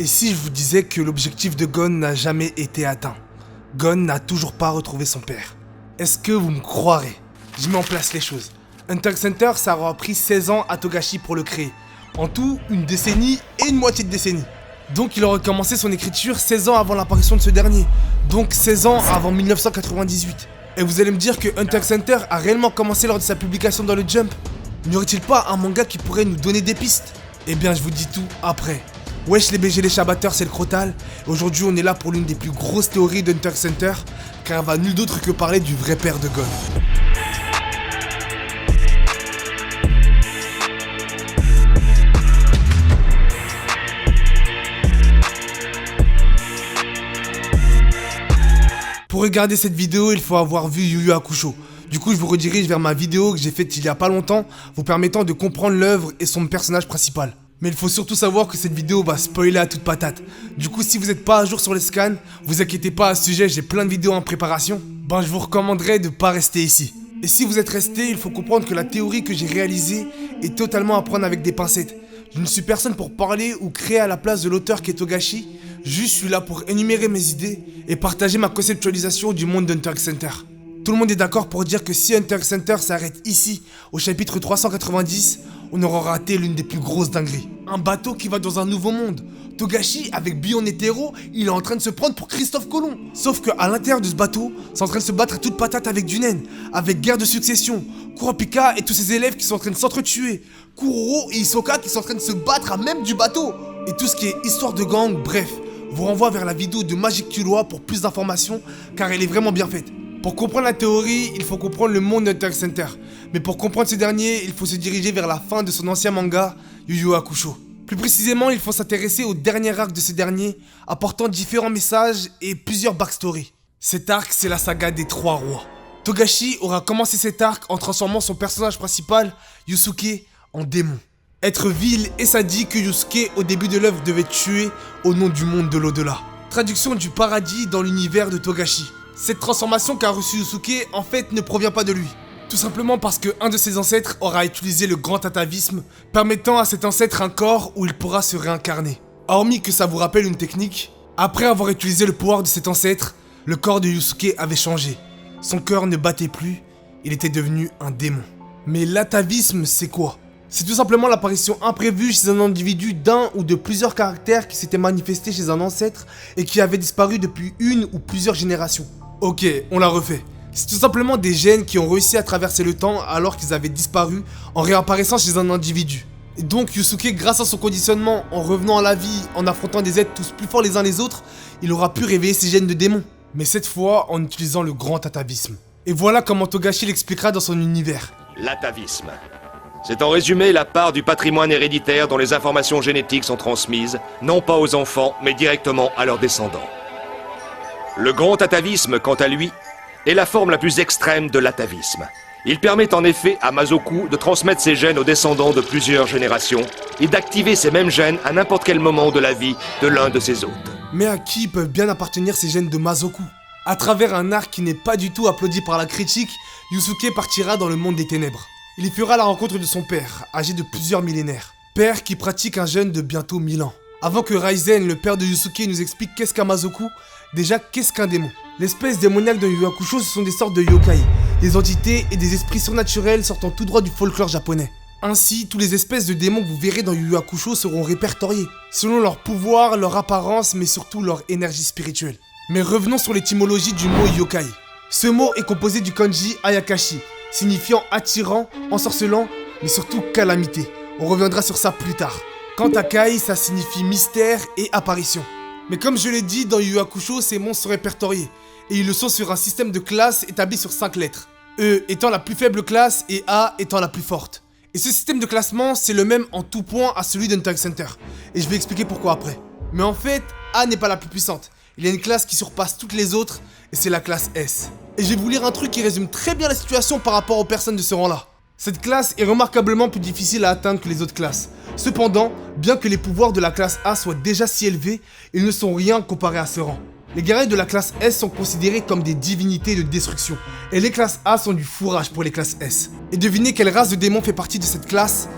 Et si je vous disais que l'objectif de Gon n'a jamais été atteint? Gon n'a toujours pas retrouvé son père. Est-ce que vous me croirez? Je mets en place les choses. Hunter x Hunter, ça aura pris 16 ans à Togashi pour le créer. En tout, une décennie et une moitié de décennie. Donc il aurait commencé son écriture 16 ans avant l'apparition de ce dernier. Donc 16 ans avant 1998. Et vous allez me dire que Hunter x Hunter a réellement commencé lors de sa publication dans le Jump? N'y aurait-il pas un manga qui pourrait nous donner des pistes? Eh bien je vous dis tout après. Wesh les BG les Shabatteurs, c'est le Crotal. Et aujourd'hui on est là pour l'une des plus grosses théories d'Hunter x Hunter, car elle va nul d'autre que parler du vrai père de Gon. Pour regarder cette vidéo, il faut avoir vu Yu Yu Hakusho. Du coup, je vous redirige vers ma vidéo que j'ai faite il y a pas longtemps, vous permettant de comprendre l'œuvre et son personnage principal. Mais il faut surtout savoir que cette vidéo va spoiler à toute patate. Du coup, si vous n'êtes pas à jour sur les scans, vous inquiétez pas à ce sujet, j'ai plein de vidéos en préparation. Ben, je vous recommanderais de pas rester ici. Et si vous êtes resté, il faut comprendre que la théorie que j'ai réalisée est totalement à prendre avec des pincettes. Je ne suis personne pour parler ou créer à la place de l'auteur qui est Togashi. Juste, je suis là pour énumérer mes idées et partager ma conceptualisation du monde d'Hunter x Hunter. Tout le monde est d'accord pour dire que si Hunter x Hunter s'arrête ici, au chapitre 390, on aura raté l'une des plus grosses dingueries. Un bateau qui va dans un nouveau monde. Togashi, avec Bion et Tero, il est en train de se prendre pour Christophe Colomb. Sauf qu'à l'intérieur de ce bateau, c'est en train de se battre à toute patate avec du naine, avec guerre de succession, Kurapika et tous ses élèves qui sont en train de s'entretuer, Kuroro et Hisoka qui sont en train de se battre à même du bateau. Et tout ce qui est histoire de gang, bref, vous renvoie vers la vidéo de Magic Killua pour plus d'informations, car elle est vraiment bien faite. Pour comprendre la théorie, il faut comprendre le monde d'Hunter x Hunter. Mais pour comprendre ce dernier, il faut se diriger vers la fin de son ancien manga, Yu Yu Hakusho. Plus précisément, il faut s'intéresser au dernier arc de ce dernier, apportant différents messages et plusieurs backstories. Cet arc, c'est la saga des 3 rois. Togashi aura commencé cet arc en transformant son personnage principal, Yusuke, en démon. Être vil et sadique que Yusuke, au début de l'œuvre, devait tuer au nom du monde de l'au-delà. Traduction du paradis dans l'univers de Togashi. Cette transformation qu'a reçue Yusuke, en fait, ne provient pas de lui. Tout simplement parce qu'un de ses ancêtres aura utilisé le grand atavisme, permettant à cet ancêtre un corps où il pourra se réincarner. Hormis que ça vous rappelle une technique, après avoir utilisé le pouvoir de cet ancêtre, le corps de Yusuke avait changé. Son cœur ne battait plus, il était devenu un démon. Mais l'atavisme, c'est quoi? C'est tout simplement l'apparition imprévue chez un individu d'un ou de plusieurs caractères qui s'étaient manifestés chez un ancêtre et qui avaient disparu depuis une ou plusieurs générations. Ok, on l'a refait. C'est tout simplement des gènes qui ont réussi à traverser le temps alors qu'ils avaient disparu en réapparaissant chez un individu. Et donc Yusuke, grâce à son conditionnement, en revenant à la vie, en affrontant des êtres tous plus forts les uns les autres, il aura pu réveiller ses gènes de démon. Mais cette fois en utilisant le grand atavisme. Et voilà comment Togashi l'expliquera dans son univers. L'atavisme. C'est en résumé la part du patrimoine héréditaire dont les informations génétiques sont transmises, non pas aux enfants, mais directement à leurs descendants. Le grand atavisme, quant à lui, est la forme la plus extrême de l'atavisme. Il permet en effet à Mazoku de transmettre ses gènes aux descendants de plusieurs générations et d'activer ces mêmes gènes à n'importe quel moment de la vie de l'un de ses hôtes. Mais à qui peuvent bien appartenir ces gènes de Mazoku? À travers un arc qui n'est pas du tout applaudi par la critique, Yusuke partira dans le monde des ténèbres. Il y fera la rencontre de son père, âgé de plusieurs millénaires. Père qui pratique un jeûne de bientôt 1000 ans. Avant que Raizen, le père de Yusuke, nous explique qu'est-ce qu'un Mazoku, déjà qu'est-ce qu'un démon? L'espèce démoniaque de Yu Yu Hakusho, ce sont des sortes de yokai, des entités et des esprits surnaturels sortant tout droit du folklore japonais. Ainsi, toutes les espèces de démons que vous verrez dans Yu Yu Hakusho seront répertoriées, selon leur pouvoir, leur apparence, mais surtout leur énergie spirituelle. Mais revenons sur l'étymologie du mot yokai. Ce mot est composé du kanji Ayakashi, signifiant attirant, ensorcelant, mais surtout calamité. On reviendra sur ça plus tard. Quant à Kai, ça signifie mystère et apparition. Mais comme je l'ai dit, dans Yu Yu Hakusho, ces monstres sont répertoriés. Et ils le sont sur un système de classes établi sur 5 lettres. E étant la plus faible classe et A étant la plus forte. Et ce système de classement, c'est le même en tout point à celui d'Hunter x Hunter. Et je vais expliquer pourquoi après. Mais en fait, A n'est pas la plus puissante. Il y a une classe qui surpasse toutes les autres, et c'est la classe S. Et je vais vous lire un truc qui résume très bien la situation par rapport aux personnes de ce rang-là. Cette classe est remarquablement plus difficile à atteindre que les autres classes. Cependant, bien que les pouvoirs de la classe A soient déjà si élevés, ils ne sont rien comparés à ce rang. Les guerriers de la classe S sont considérés comme des divinités de destruction, et les classes A sont du fourrage pour les classes S. Et devinez quelle race de démons fait partie de cette classe?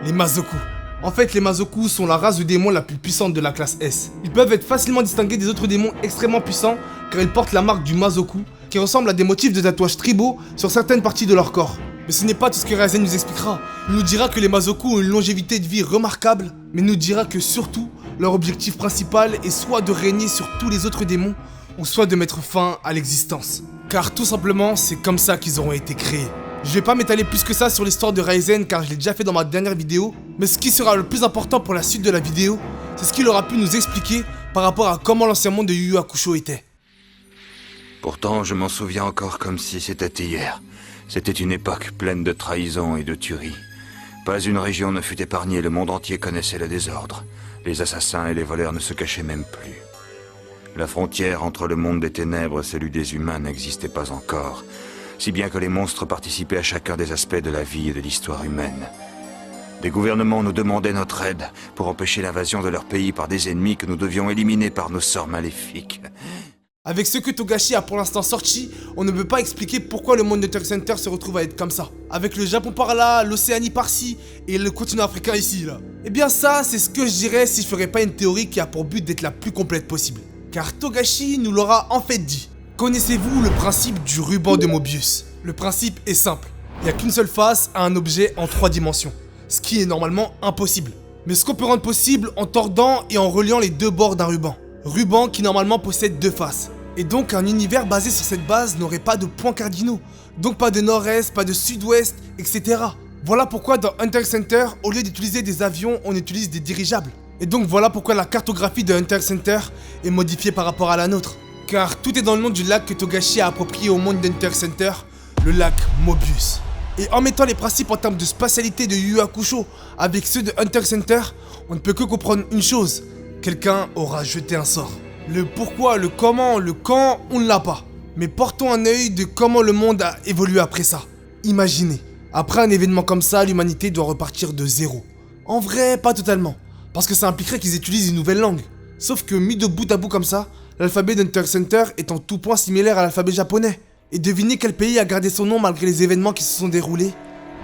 Les Mazoku. En fait, les Mazoku sont la race de démons la plus puissante de la classe S. Ils peuvent être facilement distingués des autres démons extrêmement puissants car ils portent la marque du Mazoku qui ressemble à des motifs de tatouages tribaux sur certaines parties de leur corps. Mais ce n'est pas tout ce que Raizen nous expliquera. Il nous dira que les Mazoku ont une longévité de vie remarquable, mais nous dira que surtout, leur objectif principal est soit de régner sur tous les autres démons, ou soit de mettre fin à l'existence. Car tout simplement, c'est comme ça qu'ils auront été créés. Je vais pas m'étaler plus que ça sur l'histoire de Raizen car je l'ai déjà fait dans ma dernière vidéo, mais ce qui sera le plus important pour la suite de la vidéo, c'est ce qu'il aura pu nous expliquer par rapport à comment l'ancien monde de Yu Yu Hakusho était. Pourtant, je m'en souviens encore comme si c'était hier. C'était une époque pleine de trahison et de tuerie. Pas une région ne fut épargnée, le monde entier connaissait le désordre. Les assassins et les voleurs ne se cachaient même plus. La frontière entre le monde des ténèbres et celui des humains n'existait pas encore, si bien que les monstres participaient à chacun des aspects de la vie et de l'histoire humaine. Des gouvernements nous demandaient notre aide pour empêcher l'invasion de leur pays par des ennemis que nous devions éliminer par nos sorts maléfiques. Avec ce que Togashi a pour l'instant sorti, on ne peut pas expliquer pourquoi le monde de Hunter x Hunter se retrouve à être comme ça. Avec le Japon par là, l'Océanie par-ci, et le continent africain ici, là. Eh bien ça, c'est ce que je dirais si je ferais pas une théorie qui a pour but d'être la plus complète possible. Car Togashi nous l'aura en fait dit. Connaissez-vous le principe du ruban de Mobius? Le principe est simple. Il n'y a qu'une seule face à un objet en 3 dimensions. Ce qui est normalement impossible. Mais ce qu'on peut rendre possible en tordant et en reliant les 2 bords d'un ruban. Ruban qui normalement possède 2 faces. Et donc un univers basé sur cette base n'aurait pas de points cardinaux. Donc pas de nord-est, pas de sud-ouest, etc. Voilà pourquoi dans Hunter x Hunter, au lieu d'utiliser des avions, on utilise des dirigeables. Et donc voilà pourquoi la cartographie de Hunter x Hunter est modifiée par rapport à la nôtre. Car tout est dans le nom du lac que Togashi a approprié au monde d'Hunter x Hunter, le lac Mobius. Et en mettant les principes en termes de spatialité de Yu Yu Hakusho avec ceux de Hunter x Hunter, on ne peut que comprendre une chose. Quelqu'un aura jeté un sort. Le pourquoi, le comment, le quand, on ne l'a pas. Mais portons un œil de comment le monde a évolué après ça. Imaginez, après un événement comme ça, l'humanité doit repartir de zéro. En vrai, pas totalement. Parce que ça impliquerait qu'ils utilisent une nouvelle langue. Sauf que mis de bout à bout comme ça, l'alphabet d'Hunter x Hunter est en tout point similaire à l'alphabet japonais. Et devinez quel pays a gardé son nom malgré les événements qui se sont déroulés?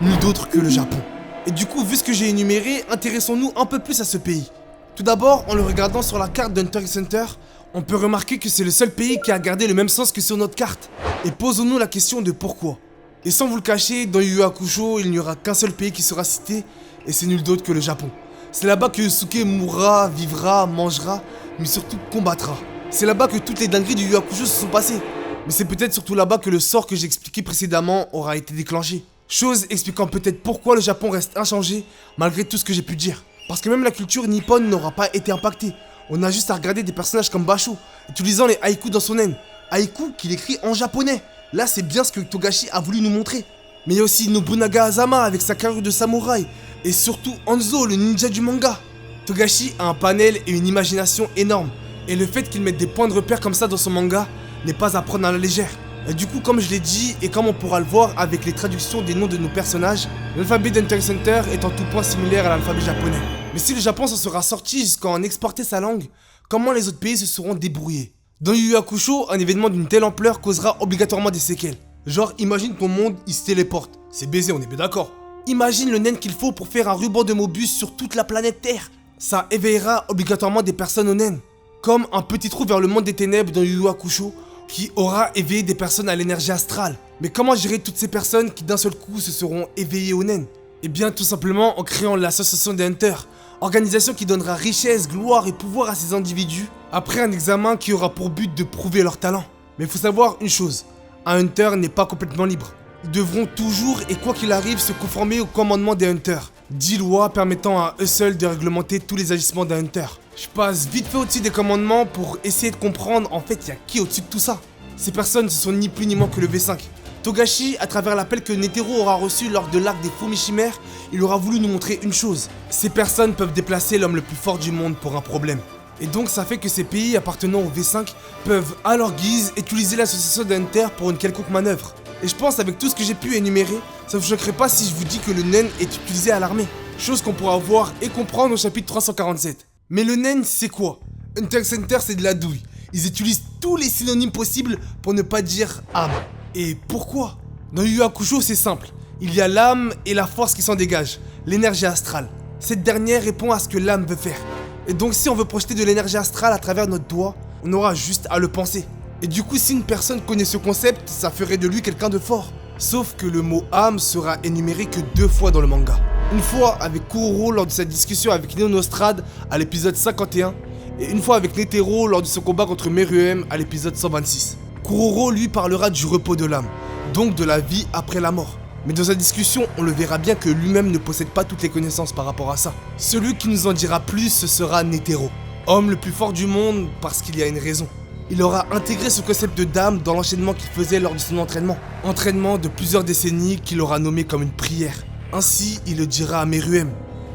Nul d'autre que le Japon. Et du coup, vu ce que j'ai énuméré, intéressons-nous un peu plus à ce pays. Tout d'abord, en le regardant sur la carte d'Hunter x Hunter, on peut remarquer que c'est le seul pays qui a gardé le même sens que sur notre carte. Et posons-nous la question de pourquoi. Et sans vous le cacher, dans Yu Yu Hakusho, il n'y aura qu'un seul pays qui sera cité, et c'est nul d'autre que le Japon. C'est là-bas que Yusuke mourra, vivra, mangera, mais surtout combattra. C'est là-bas que toutes les dingueries du Yu Yu Hakusho se sont passées. Mais c'est peut-être surtout là-bas que le sort que j'ai expliqué précédemment aura été déclenché. Chose expliquant peut-être pourquoi le Japon reste inchangé, malgré tout ce que j'ai pu dire. Parce que même la culture nippone n'aura pas été impactée. On a juste à regarder des personnages comme Basho, utilisant les haïkus dans son haine. Haïkus qu'il écrit en japonais. Là, c'est bien ce que Togashi a voulu nous montrer. Mais il y a aussi Nobunaga Azama avec sa carrure de samouraï. Et surtout Hanzo, le ninja du manga. Togashi a un panel et une imagination énorme. Et le fait qu'il mette des points de repère comme ça dans son manga n'est pas à prendre à la légère. Et du coup, comme je l'ai dit, et comme on pourra le voir avec les traductions des noms de nos personnages, l'alphabet d'Hunter x Hunter est en tout point similaire à l'alphabet japonais. Mais si le Japon s'en sera sorti jusqu'à en exporter sa langue, comment les autres pays se seront débrouillés? Dans Yu Yu Hakusho, un événement d'une telle ampleur causera obligatoirement des séquelles. Genre, imagine ton monde, il se téléporte. C'est baisé, on est bien d'accord. Imagine le naine qu'il faut pour faire un ruban de Mobius sur toute la planète Terre. Ça éveillera obligatoirement des personnes au naine. Comme un petit trou vers le monde des ténèbres dans Yu Yu Hakusho, qui aura éveillé des personnes à l'énergie astrale. Mais comment gérer toutes ces personnes qui d'un seul coup se seront éveillées au naine? Eh bien tout simplement en créant l'association des Hunters, organisation qui donnera richesse, gloire et pouvoir à ces individus, après un examen qui aura pour but de prouver leur talent. Mais il faut savoir une chose, un Hunter n'est pas complètement libre. Ils devront toujours et quoi qu'il arrive se conformer aux commandements des Hunters. 10 lois permettant à eux seuls de réglementer tous les agissements d'un Hunter. Je passe vite fait au-dessus des commandements pour essayer de comprendre en fait il y a qui au-dessus de tout ça. Ces personnes ce sont ni plus ni moins que le V5. Togashi, à travers l'appel que Netero aura reçu lors de l'arc des fourmis chimères, il aura voulu nous montrer une chose. Ces personnes peuvent déplacer l'homme le plus fort du monde pour un problème. Et donc ça fait que ces pays appartenant au V5 peuvent à leur guise utiliser l'association des Hunters pour une quelconque manœuvre. Et je pense avec tout ce que j'ai pu énumérer, ça vous choquerait pas si je vous dis que le Nen est utilisé à l'armée. Chose qu'on pourra voir et comprendre au chapitre 347. Mais le Nen c'est quoi? Hunter x Hunter c'est de la douille. Ils utilisent tous les synonymes possibles pour ne pas dire âme. Et pourquoi? Dans Yu Yu Hakusho c'est simple. Il y a l'âme et la force qui s'en dégage, l'énergie astrale. Cette dernière répond à ce que l'âme veut faire. Et donc si on veut projeter de l'énergie astrale à travers notre doigt, on aura juste à le penser. Et du coup, si une personne connaît ce concept, ça ferait de lui quelqu'un de fort. Sauf que le mot âme sera énuméré que 2 fois dans le manga. Une fois avec Kuroro lors de sa discussion avec Neonostrad à l'épisode 51, et une fois avec Netero lors de son combat contre Meruem à l'épisode 126. Kuroro lui parlera du repos de l'âme, donc de la vie après la mort. Mais dans sa discussion, on le verra bien que lui-même ne possède pas toutes les connaissances par rapport à ça. Celui qui nous en dira plus, ce sera Netero, homme le plus fort du monde parce qu'il y a une raison. Il aura intégré ce concept de d'âme dans l'enchaînement qu'il faisait lors de son entraînement. Entraînement de plusieurs décennies qu'il aura nommé comme une prière. Ainsi, il le dira à Meruem.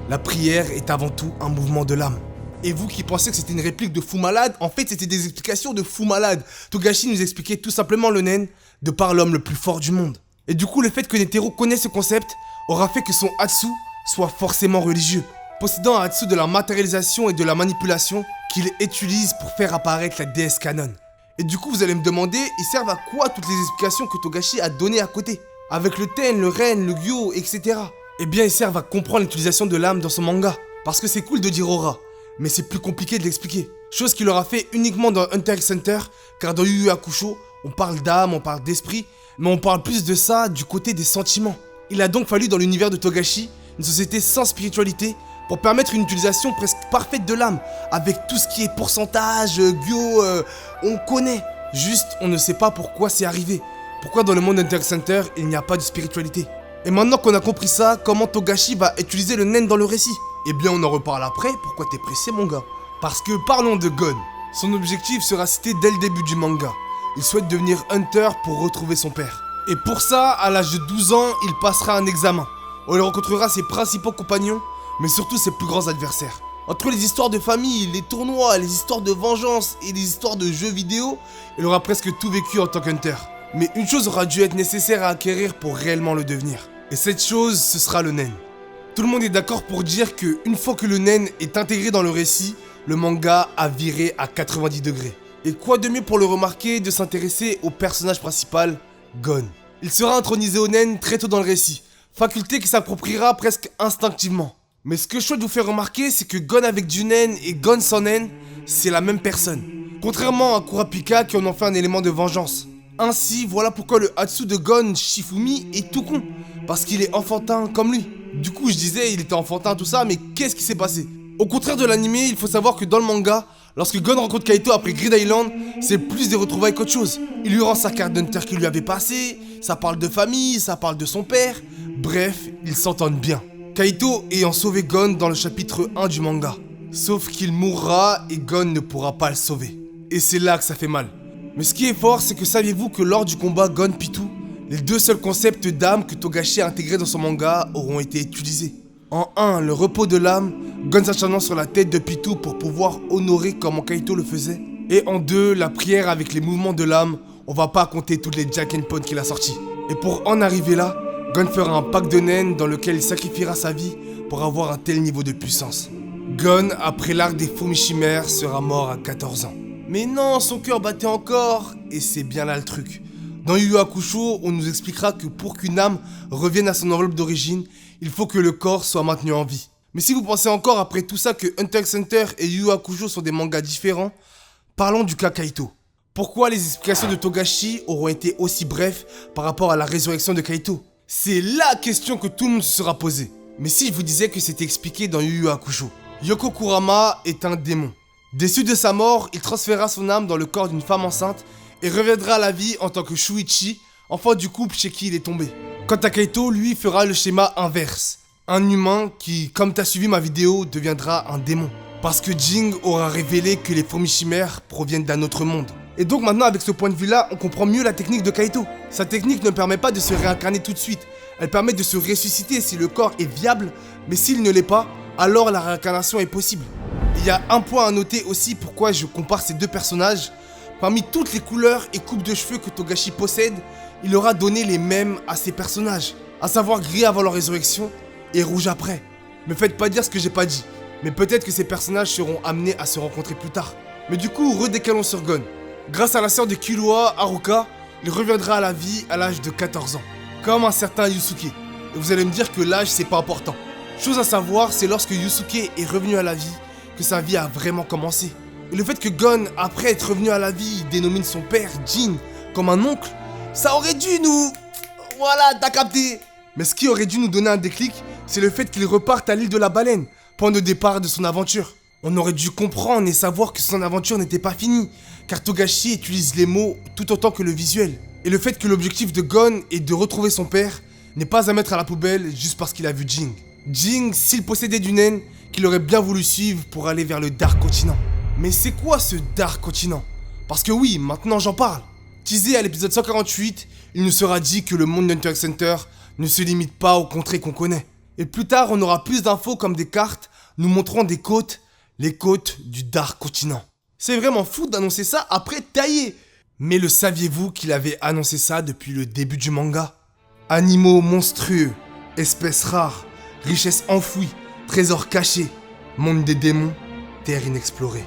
La prière est avant tout un mouvement de l'âme. Et vous qui pensez que c'était une réplique de fou malade, en fait c'était des explications de fou malade. Togashi nous expliquait tout simplement le nen de par l'homme le plus fort du monde. Et du coup, le fait que Netero connaisse ce concept aura fait que son Hatsu soit forcément religieux, possédant un Hatsu de la matérialisation et de la manipulation qu'il utilise pour faire apparaître la déesse Kanon. Et du coup, vous allez me demander, ils servent à quoi toutes les explications que Togashi a données à côté? Avec le Ten, le Ren, le Gyo, etc. Eh bien, ils servent à comprendre l'utilisation de l'âme dans son manga. Parce que c'est cool de dire aura, mais c'est plus compliqué de l'expliquer. Chose qu'il aura fait uniquement dans Hunter x Hunter, car dans Yu Yu Hakusho, on parle d'âme, on parle d'esprit, mais on parle plus de ça du côté des sentiments. Il a donc fallu dans l'univers de Togashi, une société sans spiritualité, pour permettre une utilisation presque parfaite de l'âme, avec tout ce qui est pourcentage, Gyo, on connaît. Juste, on ne sait pas pourquoi c'est arrivé. Pourquoi dans le monde Hunter x Hunter, il n'y a pas de spiritualité. Et maintenant qu'on a compris ça, comment Togashi va utiliser le nen dans le récit? Eh bien, on en reparle après, pourquoi t'es pressé mon gars? Parce que parlons de Gon. Son objectif sera cité dès le début du manga. Il souhaite devenir Hunter pour retrouver son père. Et pour ça, à l'âge de 12 ans, il passera un examen. On y rencontrera ses principaux compagnons, mais surtout ses plus grands adversaires. Entre les histoires de famille, les tournois, les histoires de vengeance et les histoires de jeux vidéo, il aura presque tout vécu en tant qu'Hunter. Mais une chose aura dû être nécessaire à acquérir pour réellement le devenir. Et cette chose, ce sera le nen. Tout le monde est d'accord pour dire que une fois que le nen est intégré dans le récit, le manga a viré à 90 degrés. Et quoi de mieux pour le remarquer de s'intéresser au personnage principal, Gon. Il sera intronisé au nen très tôt dans le récit, faculté qui s'appropriera presque instinctivement. Mais ce que je souhaite vous faire remarquer, c'est que Gon avec du nen et Gon sans nen, c'est la même personne. Contrairement à Kurapika qui en ont fait un élément de vengeance. Ainsi, voilà pourquoi le Hatsu de Gon Shifumi est tout con. Parce qu'il est enfantin comme lui. Du coup, je disais, il était enfantin, tout ça, mais qu'est-ce qui s'est passé? Au contraire de l'animé, il faut savoir que dans le manga, lorsque Gon rencontre Kaito après Grid Island, c'est plus des retrouvailles qu'autre chose. Il lui rend sa carte d'Hunter qu'il lui avait passée, ça parle de famille, ça parle de son père. Bref, ils s'entendent bien. Kaito ayant sauvé Gon dans le chapitre 1 du manga. Sauf qu'il mourra et Gon ne pourra pas le sauver. Et c'est là que ça fait mal. Mais ce qui est fort, c'est que saviez-vous que lors du combat Gon-Pitou, les 2 seuls concepts d'âme que Togashi a intégrés dans son manga auront été utilisés. En 1, le repos de l'âme, Gon s'acharnant sur la tête de Pitou pour pouvoir honorer comme Kaito le faisait. Et en 2, la prière avec les mouvements de l'âme, on va pas compter toutes les Jack and Pod qu'il a sortis. Et pour en arriver là, Gon fera un pack de nen dans lequel il sacrifiera sa vie pour avoir un tel niveau de puissance. Gon, après l'arc des fourmis chimères, sera mort à 14 ans. Mais non, son cœur battait encore, et c'est bien là le truc. Dans Yu Yu Hakusho, on nous expliquera que pour qu'une âme revienne à son enveloppe d'origine, il faut que le corps soit maintenu en vie. Mais si vous pensez encore après tout ça que Hunter x Hunter et Yu Yu Hakusho sont des mangas différents, parlons du cas Kaito. Pourquoi les explications de Togashi auront été aussi brèves par rapport à la résurrection de Kaito? C'est la question que tout le monde se sera posée. Mais si je vous disais que c'était expliqué dans Yu Yu Hakusho, Yoko Kurama est un démon. Déçu de sa mort, il transférera son âme dans le corps d'une femme enceinte et reviendra à la vie en tant que Shuichi, enfant du couple chez qui il est tombé. Quant à Kaito, lui fera le schéma inverse. Un humain qui, comme t'as suivi ma vidéo, deviendra un démon. Parce que Jing aura révélé que les fourmis chimères proviennent d'un autre monde. Et donc maintenant avec ce point de vue là, on comprend mieux la technique de Kaito. Sa technique ne permet pas de se réincarner tout de suite. Elle permet de se ressusciter si le corps est viable, mais s'il ne l'est pas, alors la réincarnation est possible. Il y a un point à noter aussi pourquoi je compare ces 2 personnages. Parmi toutes les couleurs et coupes de cheveux que Togashi possède, il aura donné les mêmes à ses personnages. À savoir gris avant leur résurrection et rouge après. Me faites pas dire ce que j'ai pas dit, mais peut-être que ces personnages seront amenés à se rencontrer plus tard. Mais du coup, redécalons sur Gon. Grâce à la sœur de Killua, Haruka, il reviendra à la vie à l'âge de 14 ans. Comme un certain Yusuke. Et vous allez me dire que l'âge c'est pas important. Chose à savoir, c'est lorsque Yusuke est revenu à la vie que sa vie a vraiment commencé. Et le fait que Gon, après être revenu à la vie, dénomine son père, Jin, comme un oncle, ça aurait dû nous... Voilà, t'as capté. Mais ce qui aurait dû nous donner un déclic, c'est le fait qu'il reparte à l'île de la baleine, point de départ de son aventure. On aurait dû comprendre et savoir que son aventure n'était pas finie, car Togashi utilise les mots tout autant que le visuel. Et le fait que l'objectif de Gon est de retrouver son père n'est pas à mettre à la poubelle juste parce qu'il a vu Jing. Jing, s'il possédait du nen, qu'il aurait bien voulu suivre pour aller vers le Dark Continent. Mais c'est quoi ce Dark Continent? Parce que oui, maintenant j'en parle. Teasé à l'épisode 148, il nous sera dit que le monde d'Hunter x Hunter ne se limite pas aux contrées qu'on connaît. Et plus tard, on aura plus d'infos comme des cartes nous montrant des côtes, les côtes du Dark Continent. C'est vraiment fou d'annoncer ça après tailler. Mais le saviez-vous qu'il avait annoncé ça depuis le début du manga? Animaux monstrueux, espèces rares, richesses enfouies, trésors cachés, monde des démons, terre inexplorée.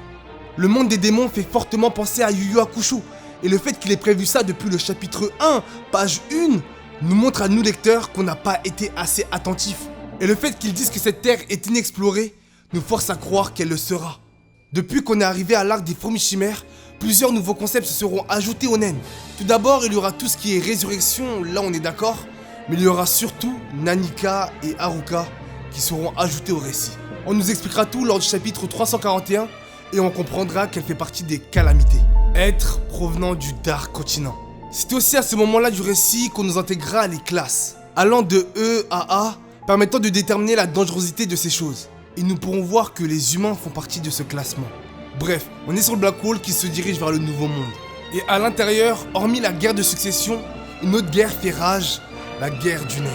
Le monde des démons fait fortement penser à Yu Yu Hakusho, et le fait qu'il ait prévu ça depuis le chapitre 1, page 1, nous montre à nous lecteurs qu'on n'a pas été assez attentifs. Et le fait qu'ils disent que cette terre est inexplorée nous force à croire qu'elle le sera. Depuis qu'on est arrivé à l'arc des fourmis chimères, plusieurs nouveaux concepts se seront ajoutés au nen. Tout d'abord, il y aura tout ce qui est résurrection, là on est d'accord, mais il y aura surtout Nanika et Haruka qui seront ajoutés au récit. On nous expliquera tout lors du chapitre 341 et on comprendra qu'elle fait partie des calamités. Être provenant du Dark Continent. C'est aussi à ce moment-là du récit qu'on nous intégrera les classes, allant de E à A, permettant de déterminer la dangerosité de ces choses. Et nous pourrons voir que les humains font partie de ce classement. Bref, on est sur le Black Hole qui se dirige vers le Nouveau Monde. Et à l'intérieur, hormis la guerre de succession, une autre guerre fait rage, la guerre du nain.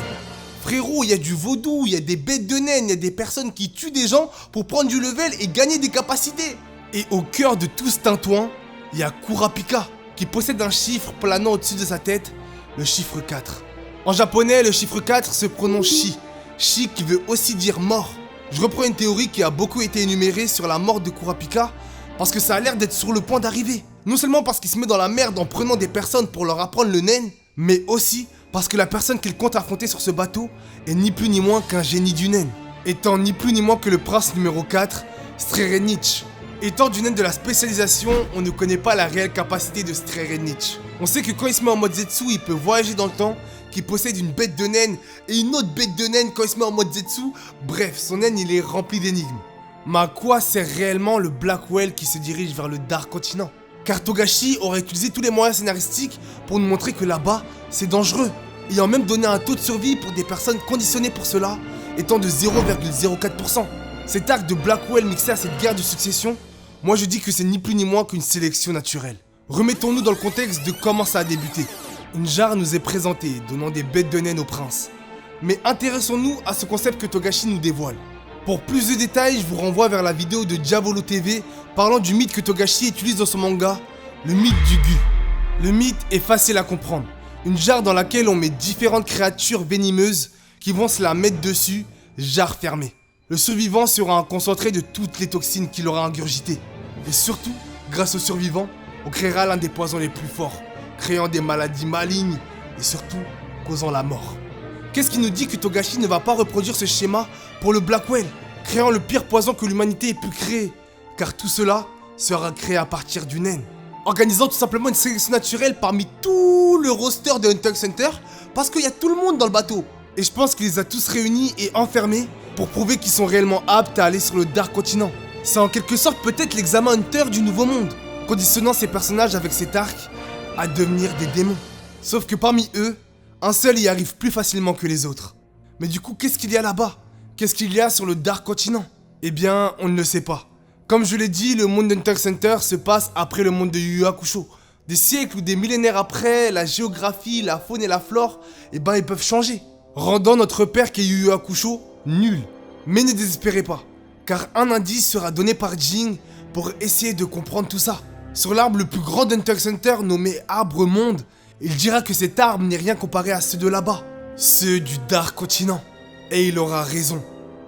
Frérot, il y a du vaudou, il y a des bêtes de naine, il y a des personnes qui tuent des gens pour prendre du level et gagner des capacités. Et au cœur de tout ce tintouin, il y a Kurapika, qui possède un chiffre planant au-dessus de sa tête, le chiffre 4. En japonais, le chiffre 4 se prononce Shi, Shi qui veut aussi dire mort. Je reprends une théorie qui a beaucoup été énumérée sur la mort de Kurapika, parce que ça a l'air d'être sur le point d'arriver. Non seulement parce qu'il se met dans la merde en prenant des personnes pour leur apprendre le nen, mais aussi parce que la personne qu'il compte affronter sur ce bateau est ni plus ni moins qu'un génie du nen. Étant ni plus ni moins que le prince numéro 4, Strerenich. Étant du nen de la spécialisation, on ne connaît pas la réelle capacité de Strerenich. On sait que quand il se met en mode Zetsu, il peut voyager dans le temps, qu'il possède une bête de naine et une autre bête de naine quand il se met en mode Zetsu. Bref, son naine il est rempli d'énigmes. Mais à quoi sert réellement le Blackwell qui se dirige vers le Dark Continent? Car Togashi aurait utilisé tous les moyens scénaristiques pour nous montrer que là-bas, c'est dangereux, ayant même donné un taux de survie pour des personnes conditionnées pour cela, étant de 0,04%. Cet arc de Blackwell mixé à cette guerre de succession, moi je dis que c'est ni plus ni moins qu'une sélection naturelle. Remettons-nous dans le contexte de comment ça a débuté. Une jarre nous est présentée, donnant des bêtes de naine au prince. Mais intéressons-nous à ce concept que Togashi nous dévoile. Pour plus de détails, je vous renvoie vers la vidéo de Diavolo TV parlant du mythe que Togashi utilise dans son manga, le mythe du Gu. Le mythe est facile à comprendre. Une jarre dans laquelle on met différentes créatures venimeuses qui vont se la mettre dessus, jarre fermée. Le survivant sera un concentré de toutes les toxines qu'il aura ingurgitées. Et surtout, grâce au survivant, on créera l'un des poisons les plus forts, créant des maladies malignes et surtout causant la mort. Qu'est-ce qui nous dit que Togashi ne va pas reproduire ce schéma pour le Blackwell, créant le pire poison que l'humanité ait pu créer? Car tout cela sera créé à partir du nen. Organisant tout simplement une sélection naturelle parmi tout le roster de Hunter x Hunter, parce qu'il y a tout le monde dans le bateau. Et je pense qu'il les a tous réunis et enfermés pour prouver qu'ils sont réellement aptes à aller sur le Dark Continent. C'est en quelque sorte peut-être l'examen Hunter du Nouveau Monde, conditionnant ces personnages avec cet arc à devenir des démons. Sauf que parmi eux, un seul y arrive plus facilement que les autres. Mais du coup, qu'est-ce qu'il y a là-bas? Qu'est-ce qu'il y a sur le Dark Continent? Eh bien, on ne le sait pas. Comme je l'ai dit, le monde d'Hunter x Hunter se passe après le monde de Yu Yu Hakusho. Des siècles ou des millénaires après, la géographie, la faune et la flore, eh ben ils peuvent changer, rendant notre père qui est Yu Yu Hakusho nul. Mais ne désespérez pas, car un indice sera donné par Jing pour essayer de comprendre tout ça. Sur l'arbre le plus grand d'Hunter x Hunter nommé Arbre Monde, il dira que cet arbre n'est rien comparé à ceux de là-bas, ceux du Dark Continent. Et il aura raison,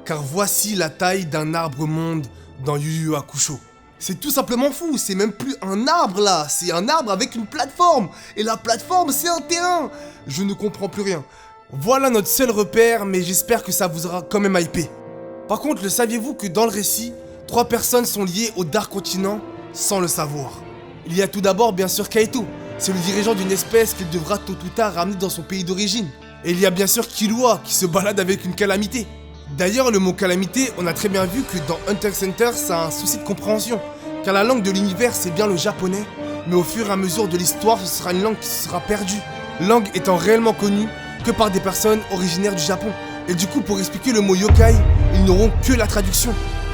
car voici la taille d'un arbre monde dans Yu Yu Hakusho. C'est tout simplement fou, c'est même plus un arbre là, c'est un arbre avec une plateforme. Et la plateforme c'est un terrain. Je ne comprends plus rien. Voilà notre seul repère, mais j'espère que ça vous aura quand même hypé. Par contre, le saviez-vous que dans le récit, 3 personnes sont liées au Dark Continent sans le savoir? Il y a tout d'abord bien sûr Kaito, c'est le dirigeant d'une espèce qu'il devra tôt ou tard ramener dans son pays d'origine. Et il y a bien sûr Killua qui se balade avec une calamité. D'ailleurs, le mot calamité, on a très bien vu que dans Hunter x Hunter, ça a un souci de compréhension. Car la langue de l'univers, c'est bien le japonais, mais au fur et à mesure de l'histoire, ce sera une langue qui sera perdue. Langue étant réellement connue que par des personnes originaires du Japon. Et du coup, pour expliquer le mot yokai, ils n'auront que la traduction.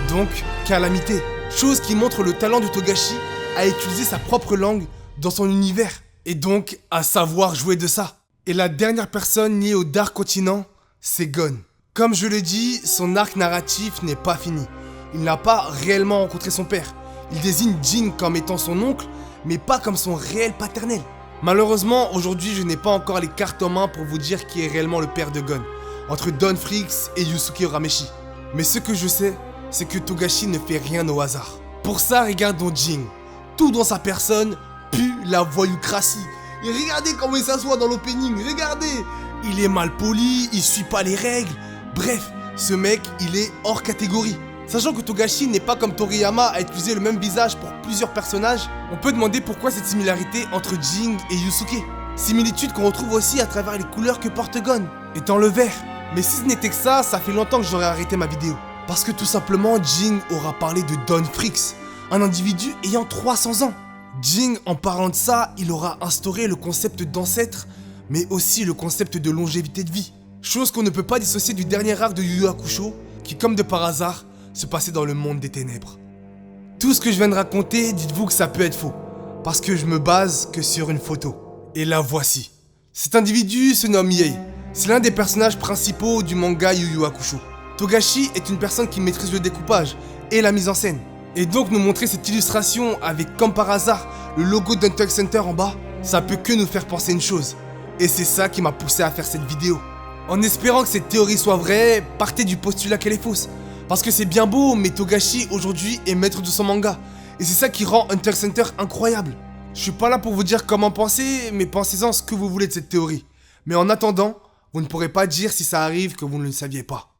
Donc, calamité. Chose qui montre le talent de Togashi à utiliser sa propre langue dans son univers. Et donc, à savoir jouer de ça. Et la dernière personne liée au Dark Continent, c'est Gon. Comme je le dis, son arc narratif n'est pas fini. Il n'a pas réellement rencontré son père. Il désigne Jin comme étant son oncle, mais pas comme son réel paternel. Malheureusement, aujourd'hui, je n'ai pas encore les cartes en main pour vous dire qui est réellement le père de Gon, entre Don Freaks et Yusuke Urameshi. Mais ce que je sais, c'est que Togashi ne fait rien au hasard. Pour ça, regardons Jin. Tout dans sa personne pue la voyoucratie. Et regardez comment il s'assoit dans l'opening, regardez! Il est mal poli, il suit pas les règles. Bref, ce mec, il est hors catégorie. Sachant que Togashi n'est pas comme Toriyama à utiliser le même visage pour plusieurs personnages, on peut demander pourquoi cette similarité entre Jin et Yusuke. Similitude qu'on retrouve aussi à travers les couleurs que porte Gon, étant le vert. Mais si ce n'était que ça fait longtemps que j'aurais arrêté ma vidéo. Parce que tout simplement, Jin aura parlé de Don Freaks, un individu ayant 300 ans. Jin, en parlant de ça, il aura instauré le concept d'ancêtre, mais aussi le concept de longévité de vie. Chose qu'on ne peut pas dissocier du dernier arc de Yu Yu Hakusho, qui comme de par hasard, se passait dans le monde des ténèbres. Tout ce que je viens de raconter, dites-vous que ça peut être faux, parce que je me base que sur une photo. Et la voici. Cet individu se nomme Yae. C'est l'un des personnages principaux du manga Yu Yu Hakusho. Togashi est une personne qui maîtrise le découpage et la mise en scène. Et donc nous montrer cette illustration avec, comme par hasard, le logo d'Hunter x Hunter en bas, ça peut que nous faire penser une chose. Et c'est ça qui m'a poussé à faire cette vidéo. En espérant que cette théorie soit vraie, partez du postulat qu'elle est fausse. Parce que c'est bien beau, mais Togashi aujourd'hui est maître de son manga. Et c'est ça qui rend Hunter x Hunter incroyable. Je suis pas là pour vous dire comment penser, mais pensez-en ce que vous voulez de cette théorie. Mais en attendant, vous ne pourrez pas dire si ça arrive que vous ne le saviez pas.